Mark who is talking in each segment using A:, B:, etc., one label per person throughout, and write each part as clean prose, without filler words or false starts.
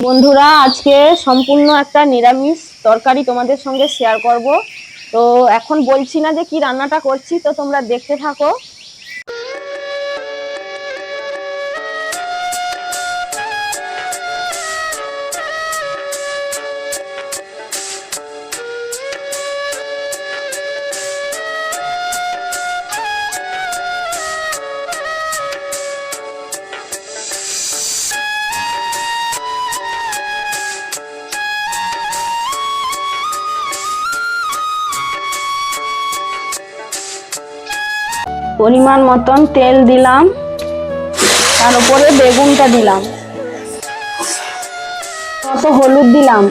A: বন্ধুরা, আজকে সম্পূর্ণ একটা নিরামিষ তরকারি তোমাদের সঙ্গে শেয়ার করব। তো এখন বলছি না যে কি রান্নাটা করছি, তো তোমরা দেখতে থাকো। পরিমাণ মতন তেল দিলাম, তার উপরে বেগুনটা দিলাম, কত হলুদ দিলাম,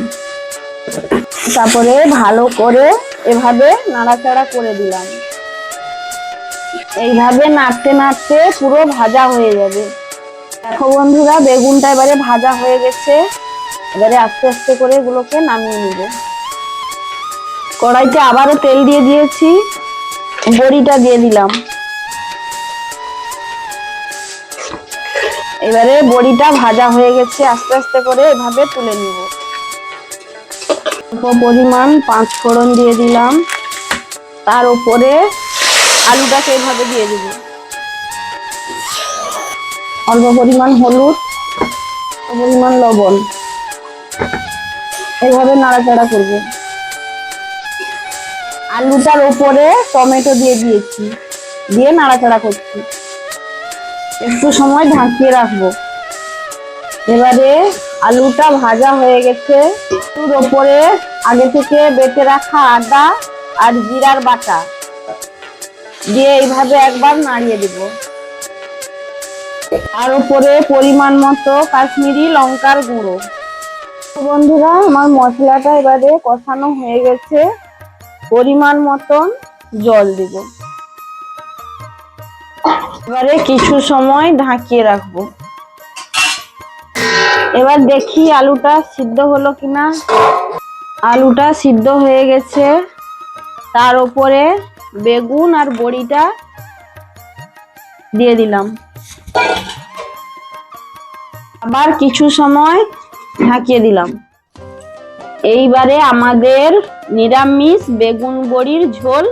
A: তারপরে ভালো করে এভাবে নাড়াচাড়া করে দিলাম। এইভাবে নাড়তে নাড়তে পুরো ভাজা হয়ে যাবে। দেখো বন্ধুরা, বেগুনটা এবারে ভাজা হয়ে গেছে। এবারে আস্তে আস্তে করে এগুলোকে নামিয়ে নিব। কড়াইতে আবারও তেল দিয়ে দিয়েছি, বড়িটা দিয়ে দিলাম। এবারে বড়িটা ভাজা হয়ে গেছে, আস্তে আস্তে করে এভাবে তুলে নিব। অল্প পরিমাণ 5 ফোড়ন দিয়ে দিলাম, তার উপরে আলুটাকে এভাবে দিয়ে দিব। অল্প পরিমাণ হলুদ, পরিমাণ লবণ, এভাবে নাড়াচাড়া করব। আলুটার উপরে টমেটো দিয়ে দিয়েছি, দিয়ে নাড়াচাড়া করছি। একটু সময় ঢাকিয়ে রাখবো। এবারে আলুটা ভাজা হয়ে গেছে, এর উপরে আগে থেকে বেটে রাখা আদা আর জিরার বাটা দিয়ে এইভাবে একবার নাড়িয়ে দিব। আর উপরে পরিমাণ মতো কাশ্মীরি লঙ্কার গুঁড়ো। বন্ধুরা, আমার মশলাটা এবারে কষানো হয়ে গেছে, পরিমাণ মতন জল দিব। এবারে কিছু সময় ঢাকিয়ে রাখবো। এবার দেখি আলুটা সিদ্ধ হলো কিনা। আলুটা সিদ্ধ হয়ে গেছে, তার উপরে বেগুন আর বড়িটা দিয়ে দিলাম। আবার কিছু সময় ঢাকিয়ে দিলাম। এইবারে আমাদের নিরামিষ বেগুন বড়ির ঝোল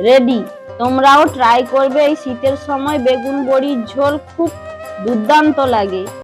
A: রেডি। তোমরাও ট্রাই করবে, এই শীতের সময় বেগুন বড়ির ঝোল খুব দুর্দান্ত লাগে।